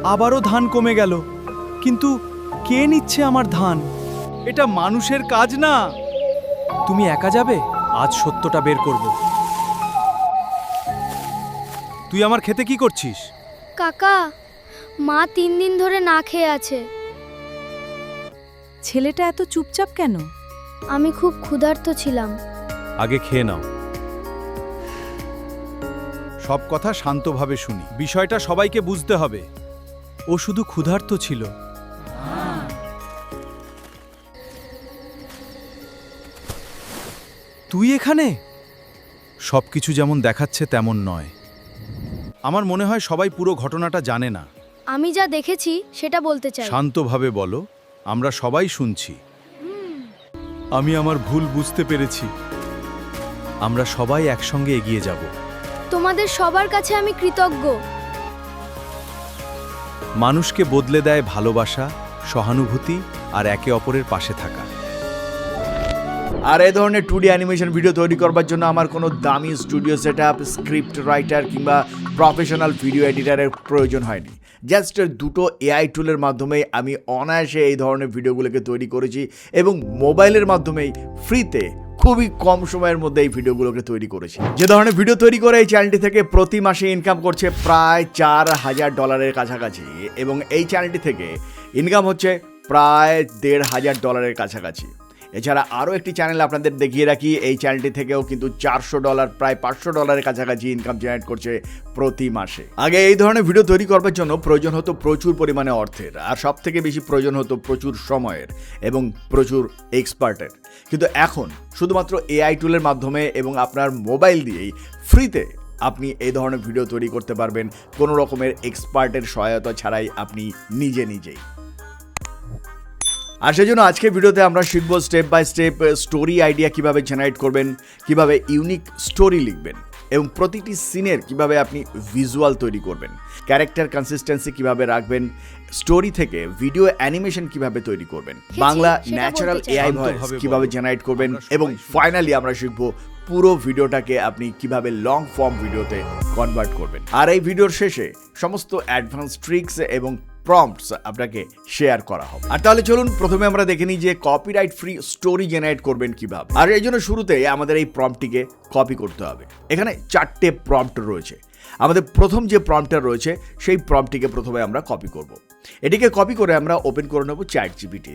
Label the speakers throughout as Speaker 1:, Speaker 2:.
Speaker 1: আবারও ধান কমে গেল। কিন্তু কে নিচ্ছে আমার ধান? এটা মানুষের কাজ না। তুমি একা যাবে? আজ সত্যটা বের করব। তুই আমার খেতে কি করছিস?
Speaker 2: কাকা, মা 3 দিন ধরে না খেয়ে আছে।
Speaker 3: ছেলেটা এত চুপচাপ কেন?
Speaker 2: আমি খুব ক্ষুধার্ত ছিলাম।
Speaker 1: আগে খেয়ে নাও। সব কথা শান্তভাবে শুনি। বিষয়টা সবাইকে বুঝতে হবে। ও শুধু ক্ষুধার্ত ছিল। তুই এখানে? সবকিছু যেমন দেখাচ্ছে তেমন নয়। আমার মনে হয় সবাই পুরো ঘটনাটা জানে না।
Speaker 2: আমি যা দেখেছি সেটা বলতে চাই।
Speaker 1: শান্তভাবে বলো, আমরা সবাই শুনছি। আমি আমার ভুল বুঝতে পেরেছি। আমরা সবাই একসঙ্গে এগিয়ে যাব।
Speaker 2: তোমাদের সবার কাছে আমি কৃতজ্ঞ।
Speaker 1: মানুষকে বদলে দেয় ভালোবাসা, সহানুভূতি আর একে অপরের পাশে থাকা।
Speaker 4: আর এই ধরনের 2D অ্যানিমেশন ভিডিও তৈরি করবার জন্য আমার কোনো দামি স্টুডিও সেটআপ, স্ক্রিপ্ট রাইটার কিংবা প্রফেশনাল ভিডিও এডিটারের প্রয়োজন হয়নি। জাস্ট দুটো এআই টুলের মাধ্যমে আমি অনায়াসে এই ধরনের ভিডিওগুলোকে তৈরি করেছি এবং মোবাইলের মাধ্যমেই ফ্রিতে খুবই কম সময়ের মধ্যে এই ভিডিওগুলোকে তৈরি করেছি। যে ধরনের ভিডিও তৈরি করে এই চ্যানেলটি থেকে প্রতি মাসে ইনকাম করছে প্রায় $4,000 কাছাকাছি, এবং এই চ্যানেলটি থেকে ইনকাম হচ্ছে প্রায় $1,500 কাছাকাছি। এছাড়া আরও একটি চ্যানেল আপনাদের দেখিয়ে রাখি, এই চ্যানেলটি থেকেও কিন্তু $400 প্রায় $500 কাছাকাছি ইনকাম জেনারেট করছে প্রতি মাসে। আগে এই ধরনের ভিডিও তৈরি করবার জন্য প্রয়োজন হতো প্রচুর পরিমাণে অর্থের, আর সব থেকে বেশি প্রয়োজন হতো প্রচুর সময়ের এবং প্রচুর এক্সপার্টের। কিন্তু এখন শুধুমাত্র এআই টুলের মাধ্যমে এবং আপনার মোবাইল দিয়েই ফ্রিতে আপনি এই ধরনের ভিডিও তৈরি করতে পারবেন, কোনো রকমের এক্সপার্টের সহায়তা ছাড়াই আপনি নিজেই। আর সেই জন্য আজকের ভিডিওতে আমরা শিখব step by step story idea কিভাবে জেনারেট করবেন, কিভাবে ইউনিক স্টোরি লিখবেন এবং প্রতিটি সিনের কিভাবে আপনি ভিজুয়াল তৈরি করবেন, ক্যারেক্টার কনসিস্টেন্সি কিভাবে রাখবেন, স্টোরি থেকে ভিডিও অ্যানিমেশন কিভাবে তৈরি করবেন, বাংলা ন্যাচারাল এআই ভয়েস কিভাবে জেনারেট করবেন, এবং ফাইনালি আমরা শিখব পুরো ভিডিওটাকে আপনি কিভাবে লং ফর্ম ভিডিওতে কনভার্ট করবেন। আর এই ভিডিওর শেষে সমস্ত অ্যাডভান্স ট্রিক্স এবং প্রম্পটস আপনাকে শেয়ার করা হবে। আর তাহলে চলুন প্রথমে আমরা দেখে নিই যে কপিরাইট ফ্রি স্টোরি জেনারেট করবেন কিভাবে। আর এই জন্য শুরুতে আমাদের এই প্রম্পটটিকে কপি করতে হবে। এখানে 4টে প্রম্পট রয়েছে। আমাদের প্রথম যে প্রম্পটটা রয়েছে সেই প্রম্পটটিকে প্রথমে আমরা কপি করব। এটিকে কপি করে আমরা ওপেন করে নেব ChatGPT,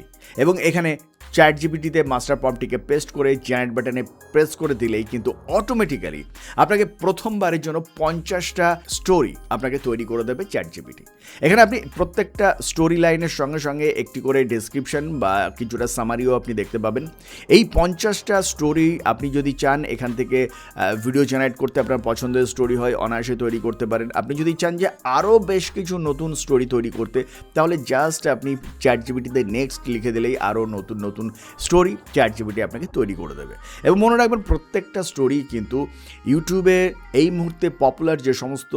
Speaker 4: এবং এখানে ChatGPT-তে মাস্টার প্রম্পটটিকে পেস্ট করে জেনারেট বাটনে প্রেস করে দিলেই কিন্তু অটোমেটিক্যালি আপনাকে প্রথমবারের জন্য 50টা স্টোরি আপনাকে তৈরি করে দেবে ChatGPT। এখানে আপনি প্রত্যেকটা স্টোরি লাইনের সঙ্গে সঙ্গে একটি করে ডেসক্রিপশন বা কিছুটা সামারিও আপনি দেখতে পাবেন। এই 50টা স্টোরি আপনি যদি চান এখান থেকে ভিডিও জেনারেট করতে, আপনার পছন্দের স্টোরি হয় অনায়াসে তৈরি করতে পারেন। আপনি যদি চান যে আরও বেশ কিছু নতুন স্টোরি তৈরি করতে, তাহলে জাস্ট আপনি ChatGPT-তে নেক্সট লিখে দিলেই আরও নতুন স্টোরি ChatGPT আপনাকে তৈরি করে দেবে। এবং মনে রাখবেন প্রত্যেকটা স্টোরি কিন্তু ইউটিউবে এই মুহূর্তে পপুলার যে সমস্ত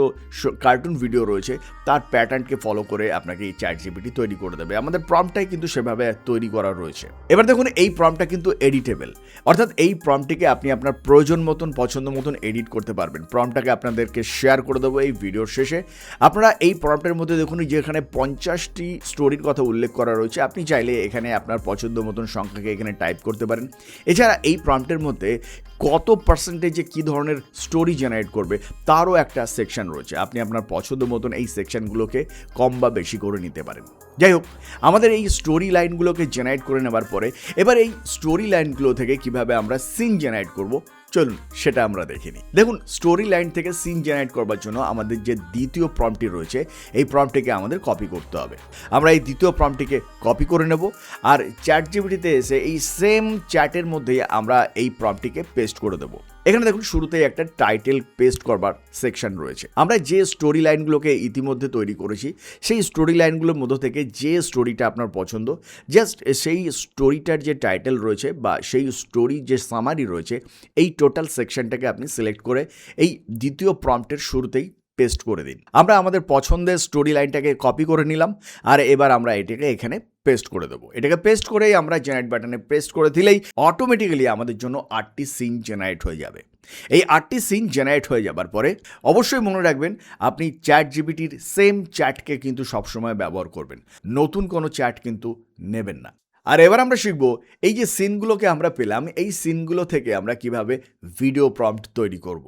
Speaker 4: কার্টুন ভিডিও রয়েছে তার প্যাটার্নকে ফলো করে আপনাকে এই ChatGPT তৈরি করে দেবে। আমাদের প্রম্পটটাই কিন্তু সেভাবে তৈরি করা রয়েছে। এবার দেখুন এই প্রম্পটটা কিন্তু এডিটেবল, অর্থাৎ এই প্রম্পটটিকে আপনি আপনার প্রয়োজন মতন পছন্দ মতন এডিট করতে পারবেন। প্রম্পটটাকে আপনাদেরকে শেয়ার করে দেবো এই ভিডিওর শেষে। আপনারা এই প্রম্পটের মধ্যে দেখুন যেখানে 50টি স্টোরির কথা উল্লেখ করা রয়েছে, আপনি চাইলে এখানে আপনার পছন্দ মতন সংখ্যাকে এখানে টাইপ করতে পারেন। এছাড়া এই প্রম্পটের মধ্যে কত পার্সেন্টেজে কী ধরনের স্টোরি জেনারেট করবে তারও একটা সেকশন রয়েছে। আপনি আপনার পছন্দ মতন এই সেকশনগুলোকে কম বা বেশি করে নিতে পারেন। যাই হোক, আমাদের এই স্টোরি লাইনগুলোকে জেনারেট করে নেবার পরে এবার এই স্টোরি লাইনগুলো থেকে কিভাবে আমরা সিন জেনারেট করব, চলুন সেটা আমরা দেখে নিই। দেখুন স্টোরি লাইন থেকে সিন জেনারেট করবার জন্য আমাদের যে দ্বিতীয় প্রম্পটটি রয়েছে এই প্রম্পটটিকে আমাদের কপি করতে হবে। আমরা এই দ্বিতীয় প্রম্পটটিকে কপি করে নেব, আর ChatGPT-তে এসে এই সেম চ্যাটের মধ্যেই আমরা এই প্রম্পটটিকে পেস্ট করে দেবো। এখানে দেখুন শুরুতেই একটা টাইটেল পেস্ট করবার সেকশন রয়েছে। আমরা যে স্টোরি লাইনগুলোকে ইতিমধ্যে তৈরি করেছি সেই স্টোরি লাইনগুলোর মধ্য থেকে যে স্টোরিটা আপনার পছন্দ, জাস্ট সেই স্টোরিটার যে টাইটেল রয়েছে বা সেই স্টোরি যে সামারি রয়েছে এই টোটাল সেকশনটাকে আপনি সিলেক্ট করে এই দ্বিতীয় প্রম্পটের শুরুতেই পেস্ট করে দিন। আমরা আমাদের পছন্দের স্টোরি লাইনটাকে কপি করে নিলাম, আর এবার আমরা এটাকে এখানে পেস্ট করে দেবো। এটাকে পেস্ট করেই আমরা জেনারেট বাটনে পেস্ট করে দিলেই অটোমেটিক্যালি আমাদের জন্য 8টি সিন জেনারেট হয়ে যাবে। এই 8টি সিন জেনারেট হয়ে যাবার পরে অবশ্যই মনে রাখবেন আপনি চ্যাট জিপিটির সেম চ্যাটকে কিন্তু সবসময় ব্যবহার করবেন, নতুন কোনো চ্যাট কিন্তু নেবেন না। আর এবার আমরা শিখব এই যে সিনগুলোকে আমরা পেলাম, এই সিনগুলো থেকে আমরা কিভাবে ভিডিও প্রম্পট তৈরি করব।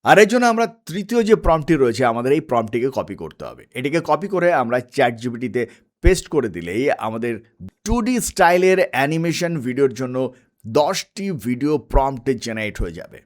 Speaker 4: আর এর জন্য আমরা তৃতীয় যে প্রম্পটটি রয়েছে আমাদের এই প্রম্পটটিকে কপি করতে হবে। এটিকে কপি করে আমরা চ্যাট জিপিটিতে পেস্ট করে দিলেই আমাদের 2D স্টাইলের অ্যানিমেশন ভিডিওর জন্য 10টি ভিডিও প্রম্পট জেনারেট হয়ে যাবে।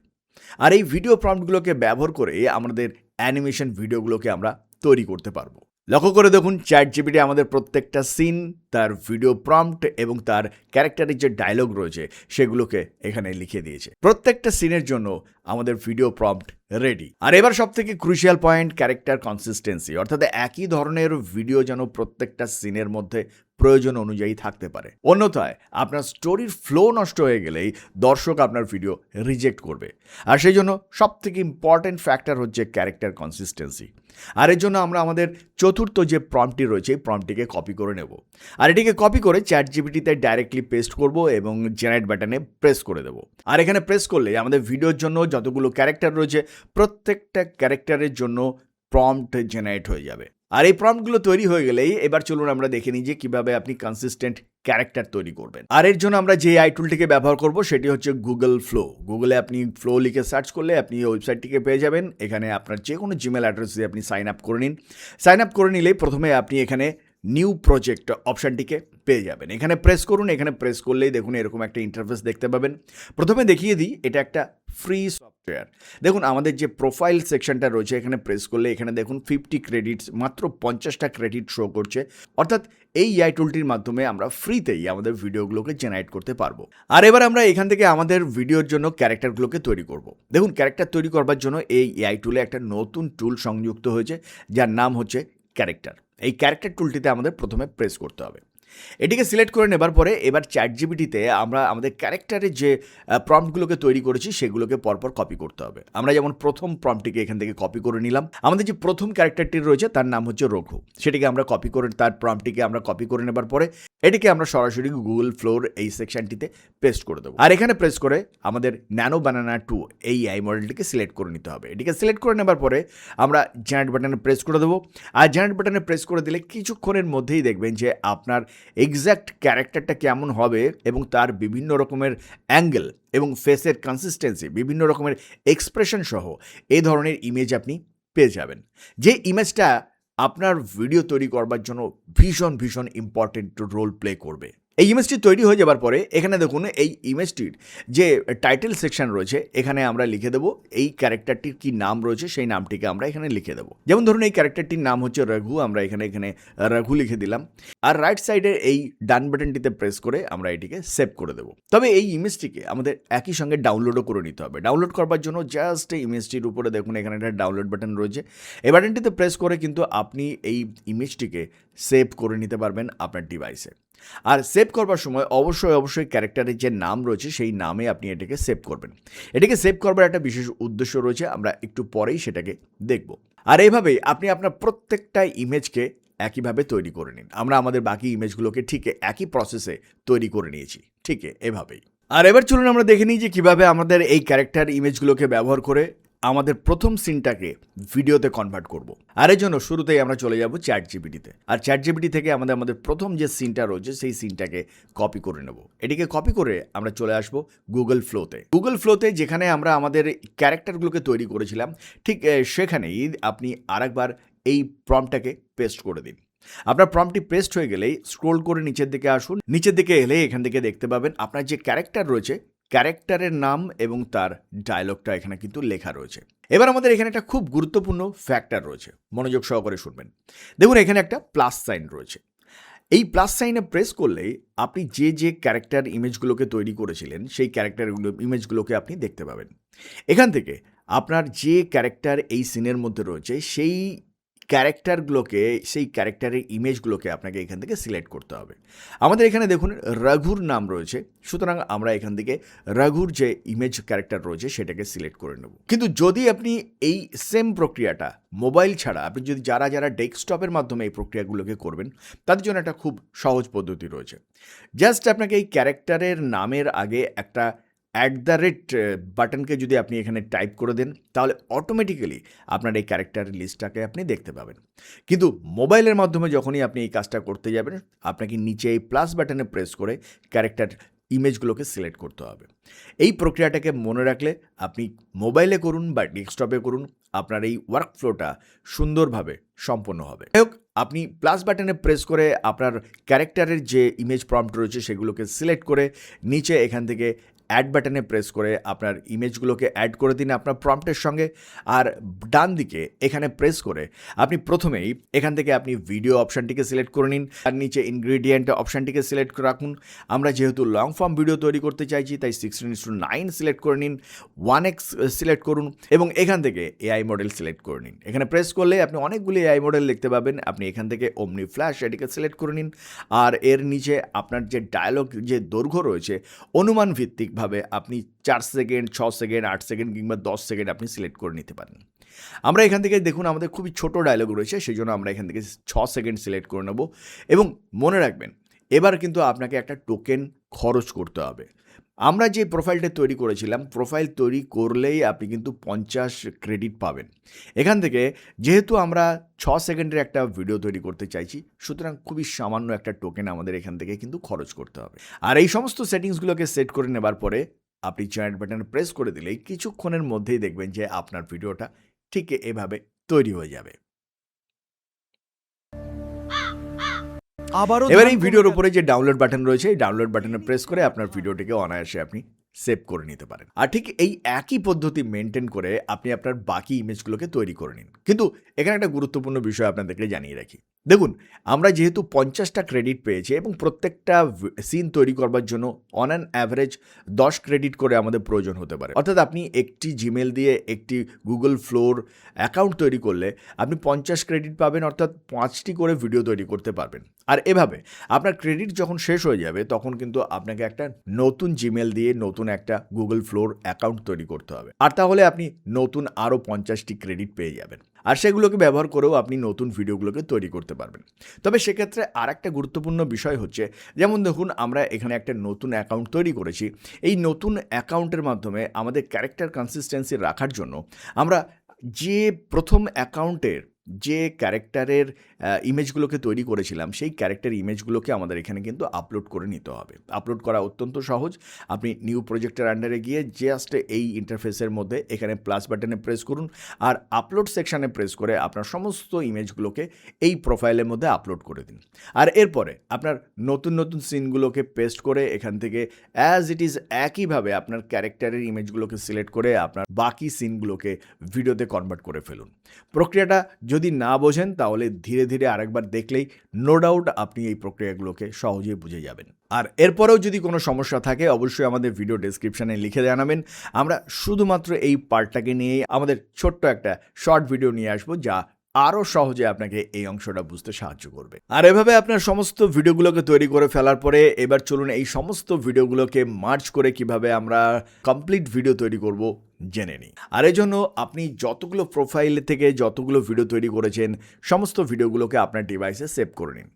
Speaker 4: আর এই ভিডিও প্রম্পটগুলোকে ব্যবহার করে আমাদের অ্যানিমেশন ভিডিওগুলোকে আমরা তৈরি করতে পারবো। লক্ষ্য করে দেখুন চ্যাট জিপিটি আমাদের প্রত্যেকটা সিন, তার ভিডিও প্রম্পট এবং তার ক্যারেক্টারের যে ডায়লগ রয়েছে সেগুলোকে এখানে লিখে দিয়েছে। প্রত্যেকটা সিনের জন্য আমাদের ভিডিও প্রম্পট রেডি। আর এবার সব থেকে ক্রুশিয়াল পয়েন্ট, ক্যারেক্টার কনসিস্টেন্সি, অর্থাৎ একই ধরনের ভিডিও যেন প্রত্যেকটা সিনের মধ্যে প্রয়োজন অনুযায়ী থাকতে পারে। অন্যথায় আপনার স্টোরির ফ্লো নষ্ট হয়ে গেলেই দর্শক আপনার ভিডিও রিজেক্ট করবে। আর সেই জন্য সব থেকে ইম্পর্টেন্ট ফ্যাক্টর হচ্ছে ক্যারেক্টার কনসিস্টেন্সি। আর এর জন্য আমরা আমাদের চতুর্থ যে প্রম্পটটি রয়েছে এই প্রম্পটটিকে কপি করে নেব। আর এটিকে কপি করে চ্যাট জিপিটিতে ডাইরেক্টলি পেস্ট করব এবং জেনারেট বাটনে প্রেস করে দেব। আর এখানে প্রেস করলে আমাদের ভিডিওর জন্য যতগুলো ক্যারেক্টার রয়েছে প্রত্যেকটা ক্যারেক্টারের জন্য প্রম্পট জেনারেট হয়ে যাবে। আর এই প্রম্পটগুলো তৈরি হয়ে গেলেই এবার চলুন আমরা দেখে নিই যে কিভাবে আপনি কনসিস্টেন্ট ক্যারেক্টার তৈরি করবেন। আর এর জন্য আমরা যে আই টুলটিকে ব্যবহার করব সেটি হচ্ছে গুগল ফ্লো। গুগলে আপনি ফ্লো লিখে সার্চ করলে আপনি এই ওয়েবসাইটটিকে পেয়ে যাবেন। এখানে আপনার যে কোনো জিমেল অ্যাড্রেস দিয়ে আপনি সাইন আপ করে নিন। সাইন আপ করে নিলেই প্রথমে আপনি এখানে নিউ প্রজেক্ট অপশানটিকে পেয়ে যাবেন। এখানে প্রেস করুন। এখানে প্রেস করলেই দেখুন এরকম একটা ইন্টারফেস দেখতে পাবেন। প্রথমে দেখিয়ে দিই এটা একটা ফ্রি সফটওয়্যার। দেখুন আমাদের যে প্রোফাইল সেকশনটা রয়েছে এখানে প্রেস করলে এখানে দেখুন 50 ক্রেডিটস, মাত্র 50টা ক্রেডিট শো করছে। অর্থাৎ এই এআই টুলটির মাধ্যমে আমরা ফ্রিতেই আমাদের ভিডিওগুলোকে জেনারেট করতে পারবো। আর এবার আমরা এখান থেকে আমাদের ভিডিওর জন্য ক্যারেক্টারগুলোকে তৈরি করব। দেখুন ক্যারেক্টার তৈরি করবার জন্য এই এআই টুলে একটা নতুন টুল সংযুক্ত হয়েছে যার নাম হচ্ছে ক্যারেক্টার। এই ক্যারেক্টার টুলটিতে আমাদের প্রথমে প্রেস করতে হবে। এটিকে সিলেক্ট করে নেবার পরে এবার চ্যাট জিপিটিতে আমরা আমাদের ক্যারেক্টারের যে প্রম্পটগুলোকে তৈরি করেছি সেগুলোকে পরপর কপি করতে হবে। আমরা যেমন প্রথম প্রম্পটটিকে এখান থেকে কপি করে নিলাম। আমাদের যে প্রথম ক্যারেক্টারটি রয়েছে তার নাম হচ্ছে রঘু, সেটিকে আমরা কপি করে তার প্রম্পটটিকে আমরা কপি করে নেবার পরে এটিকে আমরা সরাসরি গুগল ফ্লোর এই সেকশনটিতে পেস্ট করে দেবো। আর এখানে প্রেস করে আমাদের ন্যানো বানানা 2 এই আই মডেলটিকে সিলেক্ট করে নিতে হবে। এটিকে সিলেক্ট করে নেবার পরে আমরা জেনারেট বাটনে প্রেস করে দেবো। আর জেনারেট বাটনে প্রেস করে দিলে কিছুক্ষণের মধ্যেই দেখবেন যে আপনার এক্স্যাক্ট ক্যারেক্টারটা কেমন হবে এবং তার বিভিন্ন রকমের অ্যাঙ্গেল এবং ফেসের কনসিস্টেন্সি, বিভিন্ন রকমের এক্সপ্রেশন সহ এই ধরনের ইমেজ আপনি পেয়ে যাবেন, যে ইমেজটা আপনার ভিডিও তৈরি করবার জন্য ভীষণ ভীষণ ইম্পর্টেন্ট রোল প্লে করবে। এই ইমেজটি তৈরি হয়ে যাবার পরে এখানে দেখুন এই ইমেজটির যে টাইটেল সেকশন রয়েছে এখানে আমরা লিখে দেবো এই ক্যারেক্টারটির কি নাম রয়েছে সেই নামটিকে আমরা এখানে লিখে দেবো। যেমন ধরুন এই ক্যারেক্টারটির নাম হচ্ছে রঘু, আমরা এখানে রঘু লিখে দিলাম। আর রাইট সাইডের এই ডান বাটনটিতে প্রেস করে আমরা এটিকে সেভ করে দেবো। তবে এই ইমেজটিকে আমাদের একই সঙ্গে ডাউনলোডও করে নিতে হবে। ডাউনলোড করবার জন্য জাস্ট এই ইমেজটির উপরে দেখুন এখানে একটা ডাউনলোড বাটন রয়েছে। এই বাটনটিতে প্রেস করে কিন্তু আপনি এই ইমেজটিকে সেভ করে নিতে পারবেন আপনার ডিভাইসে। আর সেভ করবার সময় অবশ্যই ক্যারেক্টারের যে নাম রয়েছে সেই নামে আপনি এটাকে সেভ করবেন। এটাকে সেভ করবার একটা বিশেষ উদ্দেশ্য রয়েছে, আমরা একটু পরেই সেটাকে দেখব। আর এইভাবেই আপনি আপনার প্রত্যেকটা ইমেজকে একইভাবে তৈরি করে নিন। আমরা আমাদের বাকি ইমেজগুলোকে ঠিক একই প্রসেসে তৈরি করে নিয়েছি, ঠিক এভাবেই। আর এবার চলুন আমরা দেখে নিই যে কীভাবে আমাদের এই ক্যারেক্টার ইমেজগুলোকে ব্যবহার করে আমাদের প্রথম সিনটাকে ভিডিওতে কনভার্ট করব। আর এর জন্য শুরুতেই আমরা চলে যাব চ্যাট জিপিটিতে। আর চ্যাট জিপিটি থেকে আমাদের প্রথম যে সিনটা রয়েছে সেই সিনটাকে কপি করে নেব। এটিকে কপি করে আমরা চলে আসব গুগল ফ্লোতে। গুগল ফ্লোতে যেখানে আমরা আমাদের ক্যারেক্টারগুলোকে তৈরি করেছিলাম ঠিক সেখানেই আপনি আরেকবার এই প্রম্পটটাকে পেস্ট করে দিন। আপনার প্রম্পটটি পেস্ট হয়ে গেলেই স্ক্রোল করে নিচের দিকে আসুন। নিচের দিকে এলে এখান থেকে দেখতে পাবেন আপনার যে ক্যারেক্টার রয়েছে ক্যারেক্টারের নাম এবং তার ডায়লগটা এখানে কিন্তু লেখা রয়েছে। এবার আমাদের এখানে একটা খুব গুরুত্বপূর্ণ ফ্যাক্টর রয়েছে, মনোযোগ সহকারে শুনবেন। দেখুন এখানে একটা প্লাস সাইন রয়েছে। এই প্লাস সাইনে প্রেস করলেই আপনি যে ক্যারেক্টার ইমেজগুলোকে তৈরি করেছিলেন সেই ক্যারেক্টারগুলো ইমেজগুলোকে আপনি দেখতে পাবেন। এখান থেকে আপনার যে ক্যারেক্টার এই সিনের মধ্যে রয়েছে সেই ক্যারেক্টারগুলোকে, সেই ক্যারেক্টারের ইমেজগুলোকে আপনাকে এখান থেকে সিলেক্ট করতে হবে। আমাদের এখানে দেখুন রঘুর নাম রয়েছে, সুতরাং আমরা এখান থেকে রঘুর যে ইমেজ ক্যারেক্টার রয়েছে সেটাকে সিলেক্ট করে নেব। কিন্তু যদি আপনি এই সেম প্রক্রিয়াটা মোবাইল ছাড়া আপনি যদি যারা ডেস্কটপের মাধ্যমে এই প্রক্রিয়াগুলোকে করবেন, তাদের জন্য একটা খুব সহজ পদ্ধতি রয়েছে। জাস্ট আপনাকে এই ক্যারেক্টারের নামের আগে একটা বাটনকে যদি আপনি এখানে টাইপ করে দেন, তাহলে অটোমেটিক্যালি আপনার এই ক্যারেক্টারের লিস্টটাকে আপনি দেখতে পাবেন। কিন্তু মোবাইলের মাধ্যমে যখনই আপনি এই কাজটা করতে যাবেন, আপনাকে নিচে এই প্লাস বাটনে প্রেস করে ক্যারেক্টার ইমেজগুলোকে সিলেক্ট করতে হবে। এই প্রক্রিয়াটাকে মনে রাখলে আপনি মোবাইলে করুন বা ডেস্কটপে করুন, আপনার এই ওয়ার্কফ্লোটা সুন্দরভাবে সম্পন্ন হবে। যাই হোক, আপনি প্লাস বাটনে প্রেস করে আপনার ক্যারেক্টারের যে ইমেজ প্রম্পট রয়েছে সেগুলোকে সিলেক্ট করে নিচে এখান থেকে অ্যাড বাটনে প্রেস করে আপনার ইমেজগুলোকে অ্যাড করে দিন আপনার প্রম্পটের সঙ্গে। আর ডান দিকে এখানে প্রেস করে আপনি প্রথমেই এখান থেকে আপনি ভিডিও অপশানটিকে সিলেক্ট করে নিন, আর নিচে ইনগ্রেডিয়েন্ট অপশানটিকে সিলেক্ট করে রাখুন। আমরা যেহেতু লং ফর্ম ভিডিও তৈরি করতে চাইছি, তাই 16:9 সিলেক্ট করে নিন, 1x সিলেক্ট করুন এবং এখান থেকে এআই মডেল সিলেক্ট করে নিন। এখানে প্রেস করলে আপনি অনেকগুলি এআই মডেল দেখতে পাবেন। আপনি এখান থেকে ওমনি ফ্ল্যাশ এটিকে সিলেক্ট করে নিন, আর এর নিচে আপনার যে ডায়ালগ যে দৈর্ঘ্য রয়েছে অনুমান ভিত্তিক ভাবে আপনি 4 সেকেন্ড, 6 সেকেন্ড, 8 সেকেন্ড কিংবা 10 সেকেন্ড আপনি সিলেক্ট করে নিতে পারেন। আমরা এখান থেকে দেখুন আমাদের খুবই ছোট ডায়লগ রয়েছে, সেই জন্য আমরা এখান থেকে 6 সেকেন্ড সিলেক্ট করে নেব। এবং মনে রাখবেন, এবার কিন্তু আপনাকে একটা টোকেন খরচ করতে হবে। আমরা যে প্রোফাইলটা তৈরি করেছিলাম, প্রোফাইল তৈরি করলেই আপনি কিন্তু 50 ক্রেডিট পাবেন। এখান থেকে যেহেতু আমরা 6 সেকেন্ডের একটা ভিডিও তৈরি করতে চাইছি, সুতরাং খুবই সামান্য একটা টোকেন আমাদের এখান থেকে কিন্তু খরচ করতে হবে। আর এই সমস্ত সেটিংসগুলোকে সেট করে নেবার পরে আপনি জয়েন্ট বাটনে প্রেস করে দিলেই কিছুক্ষণের মধ্যেই দেখবেন যে আপনার ভিডিওটা ঠিক এভাবে তৈরি হয়ে যাবে।
Speaker 1: আবারও
Speaker 4: এবার
Speaker 1: ধান
Speaker 4: এই
Speaker 1: কমে
Speaker 4: ভিডিওর
Speaker 1: গেল।
Speaker 4: উপরে যে ডাউনলোড বাটন রয়েছে, এই ডাউনলোড বাটনে প্রেস করে আপনার ভিডিওটিকে অনায়াসে আপনি সেভ করে নিতে পারেন। আর ঠিক এই একই পদ্ধতি মেনটেন করে আপনি আপনার বাকি ইমেজগুলোকে তৈরি করে নিন। কিন্তু এখানে একটা গুরুত্বপূর্ণ বিষয় আপনাদেরকে জানিয়ে রাখি। দেখুন, আমরা যেহেতু 50টা ক্রেডিট পেয়েছি এবং প্রত্যেকটা সিন তৈরি করবার জন্য অন অ্যান অ্যাভারেজ 10 ক্রেডিট করে আমাদের প্রয়োজন হতে পারে। অর্থাৎ আপনি একটি জিমেল দিয়ে একটি গুগল ফ্লোর অ্যাকাউন্ট তৈরি করলে আপনি 50 ক্রেডিট পাবেন, অর্থাৎ 5টি করে ভিডিও তৈরি করতে পারবেন। আর এভাবে আপনার ক্রেডিট যখন শেষ হয়ে যাবে, তখন কিন্তু আপনাকে একটা নতুন জিমেল দিয়ে নতুন একটা গুগল ফ্লোর অ্যাকাউন্ট তৈরি করতে হবে। আর তাহলে আপনি নতুন আরও 50টি ক্রেডিট পেয়ে যাবেন, আর সেগুলোকে ব্যবহার করেও আপনি নতুন ভিডিওগুলোকে তৈরি করতে পারবেন। তবে সেক্ষেত্রে আর একটা গুরুত্বপূর্ণ বিষয় হচ্ছে, যেমন দেখুন আমরা এখানে একটা নতুন অ্যাকাউন্ট তৈরি করেছি। এই নতুন অ্যাকাউন্টের মাধ্যমে আমাদের ক্যারেক্টার কনসিস্টেন্সি রাখার জন্য আমরা যে প্রথম অ্যাকাউন্টের যে ক্যারেক্টারের ইমেজগুলোকে তৈরি করেছিলাম, সেই ক্যারেক্টার ইমেজগুলোকে আমাদের এখানে কিন্তু আপলোড করে নিতে হবে। আপলোড করা অত্যন্ত সহজ। আপনি নিউ প্রজেক্টের আন্ডারে গিয়ে জাস্ট এই ইন্টারফেসের মধ্যে এখানে প্লাস বাটনে প্রেস করুন, আর আপলোড সেকশানে প্রেস করে আপনার সমস্ত ইমেজগুলোকে এই প্রোফাইলের মধ্যে আপলোড করে দিন। আর এরপরে আপনার নতুন নতুন সিনগুলোকে পেস্ট করে এখান থেকে অ্যাজ ইট ইজ একইভাবে আপনার ক্যারেক্টারের ইমেজগুলোকে সিলেক্ট করে আপনার বাকি সিনগুলোকে ভিডিওতে কনভার্ট করে ফেলুন। প্রক্রিয়াটা যদি না বোঝেন, তাহলে ধীরে ধীরে আরেকবার দেখলেই নো ডাউট আপনি এই প্রক্রিয়াগুলোকে সহজেই বুঝে যাবেন। আর এরপরেও যদি কোনো সমস্যা থাকে, অবশ্যই আমাদের ভিডিও ডেসক্রিপশানে লিখে জানাবেন। আমরা শুধুমাত্র এই পার্টটাকে নিয়েই আমাদের ছোট্ট একটা শর্ট ভিডিও নিয়ে আসবো, যা আরও সহজে আপনাকে এই অংশটা বুঝতে সাহায্য করবে। আর এভাবে আপনার সমস্ত ভিডিওগুলোকে তৈরি করে ফেলার পরে এবার চলুন এই সমস্ত ভিডিওগুলোকে মার্জ করে কিভাবে আমরা কমপ্লিট ভিডিও তৈরি করব জেনে নিই। আর এই জন্য আপনি যতগুলো প্রোফাইল থেকে যতগুলো ভিডিও তৈরি করেছেন, সমস্ত ভিডিওগুলোকে আপনার ডিভাইসে সেভ করে নিন।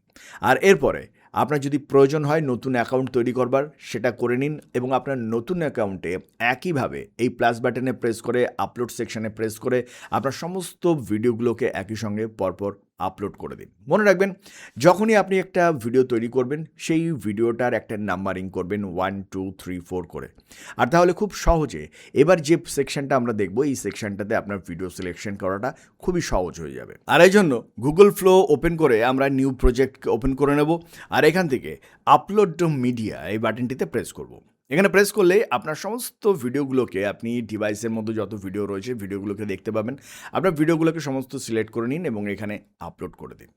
Speaker 4: আর এরপরে আপনার যদি প্রয়োজন হয় নতুন অ্যাকাউন্ট তৈরি করবার, সেটা করে নিন এবং আপনার নতুন অ্যাকাউন্টে একইভাবে এই প্লাস বাটনে প্রেস করে আপলোড সেকশানে প্রেস করে আপনার সমস্ত ভিডিওগুলোকে একই সঙ্গে পরপর আপলোড করে দিন। মনে রাখবেন, যখনই আপনি একটা ভিডিও তৈরি করবেন, সেই ভিডিওটার একটা নাম্বারিং করবেন 1, 2, 3, 4 করে। আর তাহলে খুব সহজে এবার যে সেকশনটা আমরা দেখব, এই সেকশনটাতে আপনার ভিডিও সিলেকশন করাটা খুবই সহজ হয়ে যাবে। আর এই জন্য গুগল ফ্লো ওপেন করে আমরা নিউ প্রজেক্ট ওপেন করে নেব, আর এখান থেকে আপলোড টু মিডিয়া এই বাটনটিতে প্রেস করব। এখানে প্রেস করলে আপনার সমস্ত ভিডিওগুলোকে আপনি ডিভাইসের মধ্যে যত ভিডিও রয়েছে ভিডিওগুলোকে দেখতে পাবেন। আপনার ভিডিওগুলোকে সমস্ত সিলেক্ট করে নিন এবং এখানে আপলোড করে দিন।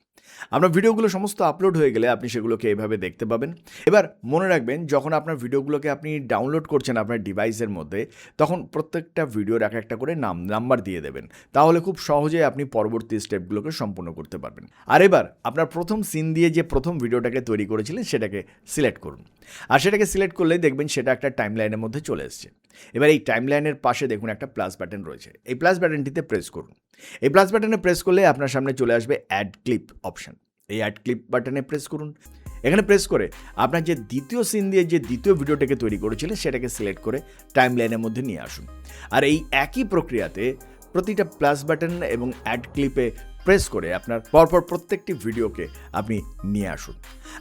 Speaker 4: আপনার ভিডিওগুলো সমস্ত আপলোড হয়ে গেলে আপনি সেগুলোকে এভাবে দেখতে পাবেন। এবার মনে রাখবেন, যখন আপনার ভিডিওগুলোকে আপনি ডাউনলোড করছেন আপনার ডিভাইসের মধ্যে, তখন প্রত্যেকটা ভিডিওর এক একটা করে নাম্বার দিয়ে দেবেন। তাহলে খুব সহজে আপনি পরবর্তী স্টেপগুলোকে সম্পূর্ণ করতে পারবেন। আর এবার আপনার প্রথম সিন দিয়ে যে প্রথম ভিডিওটাকে তৈরি করেছিলেন সেটাকে সিলেক্ট করুন। আর সেটাকে সিলেক্ট করলে দেখবেন সেটা একটা টাইমলাইনের মধ্যে চলে এসছে। এবার এই টাইমলাইনের পাশে দেখুন একটা প্লাস বাটন রয়েছে। এই প্লাস বাটনটিতে প্রেস করুন। এই প্লাস বাটনে প্রেস করলে আপনার সামনে চলে আসবে অ্যাড ক্লিপ অপশন। এই অ্যাড ক্লিপ বাটনে প্রেস করুন। এখানে প্রেস করে আপনার যে দ্বিতীয় সিন দিয়ে যে দ্বিতীয় ভিডিওটাকে তৈরি করেছিলেন সেটাকে সিলেক্ট করে টাইমলাইনের মধ্যে নিয়ে আসুন। আর এই একই প্রক্রিয়াতে প্রতিটা প্লাস বাটন এবং অ্যাড ক্লিপে প্রেস করে আপনার পরপর প্রত্যেকটি ভিডিওকে আপনি নিয়ে আসুন।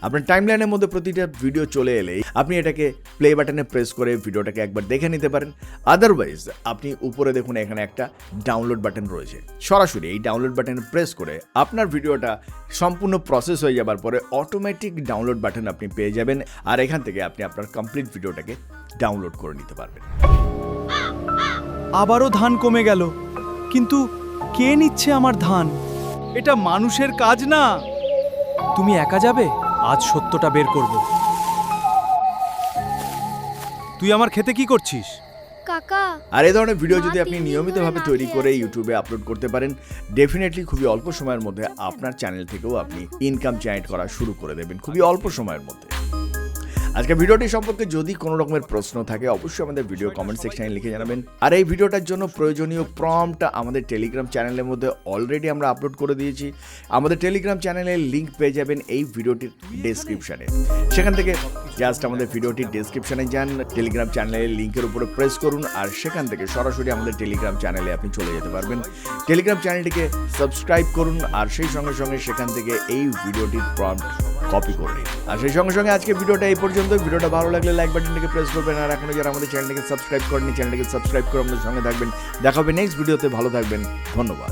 Speaker 4: আপনার টাইমলাইনের মধ্যে প্রতিটা ভিডিও চলে এলেই আপনি এটাকে প্লে বাটনে প্রেস করে ভিডিওটাকে একবার দেখে নিতে পারেন। আদারওয়াইজ আপনি উপরে দেখুন এখানে একটা ডাউনলোড বাটন রয়েছে। সরাসরি এই ডাউনলোড বাটনে প্রেস করে আপনার ভিডিওটা সম্পূর্ণ প্রসেস হয়ে যাবার পরে অটোমেটিক ডাউনলোড বাটন আপনি পেয়ে যাবেন। আর এখান থেকে আপনি আপনার কমপ্লিট ভিডিওটাকে ডাউনলোড করে নিতে পারবেন।
Speaker 1: আবারও ধান কমে গেল, কিন্তু কে নিচ্ছে আমার ধান? এটা মানুষের কাজ না। তুমি একা যাবে? আজ সত্যটা বের করব। তুই আমার খেতে কি করছিস?
Speaker 2: কাকা,
Speaker 4: আর এই ধরনের ভিডিও
Speaker 2: মা
Speaker 4: যদি আপনি
Speaker 2: 3 দিন
Speaker 4: নিয়মিতভাবে
Speaker 2: ধরে
Speaker 4: তৈরি
Speaker 2: না
Speaker 4: করে
Speaker 2: খেয়ে আছে।
Speaker 4: ইউটিউবে আপলোড করতে পারেন, ডেফিনেটলি খুবই অল্প সময়ের মধ্যে আপনার চ্যানেল থেকেও আপনি ইনকাম জেনারেট করা শুরু করে দেবেন খুবই অল্প সময়ের মধ্যে। আজকে ভিডিওটি সম্পর্কে যদি কোনো রকমের প্রশ্ন থাকে অবশ্যই আমাদের ভিডিও কমেন্ট সেকশনে লিখে জানাবেন। আর এই ভিডিওটার জন্য প্রয়োজনীয় প্রম্পট আমাদের টেলিগ্রাম চ্যানেলের মধ্যে অলরেডি আমরা আপলোড করে দিয়েছি। আমাদের টেলিগ্রাম চ্যানেলের লিঙ্ক পেয়ে যাবেন এই ভিডিওটির ডেসক্রিপশনে। সেখান থেকে জাস্ট আমাদের ভিডিওটির ডেসক্রিপশনে যান, টেলিগ্রাম চ্যানেলের লিঙ্কের উপরে প্রেস করুন, আর সেখান থেকে সরাসরি আমাদের টেলিগ্রাম চ্যানেলে আপনি চলে যেতে পারবেন। টেলিগ্রাম চ্যানেলটিকে সাবস্ক্রাইব করুন, আর সেই সঙ্গে সঙ্গে সেখান থেকে এই ভিডিওটির প্রম্পট কপি করে নিন। আর সেই সঙ্গে সঙ্গে আজকে ভিডিওটা এই পর্যন্ত। ভিডিওটা ভালো লাগলে লাইক বাটনটিকে প্রেস করবেন, আর এখনো যারা আমাদের চ্যানেলটিকে সাবস্ক্রাইব করেনি চ্যানেলটিকে সাবস্ক্রাইব করে আমাদের সঙ্গে থাকবেন। দেখা হবে নেক্সট ভিডিওতে। ভালো থাকবেন, ধন্যবাদ।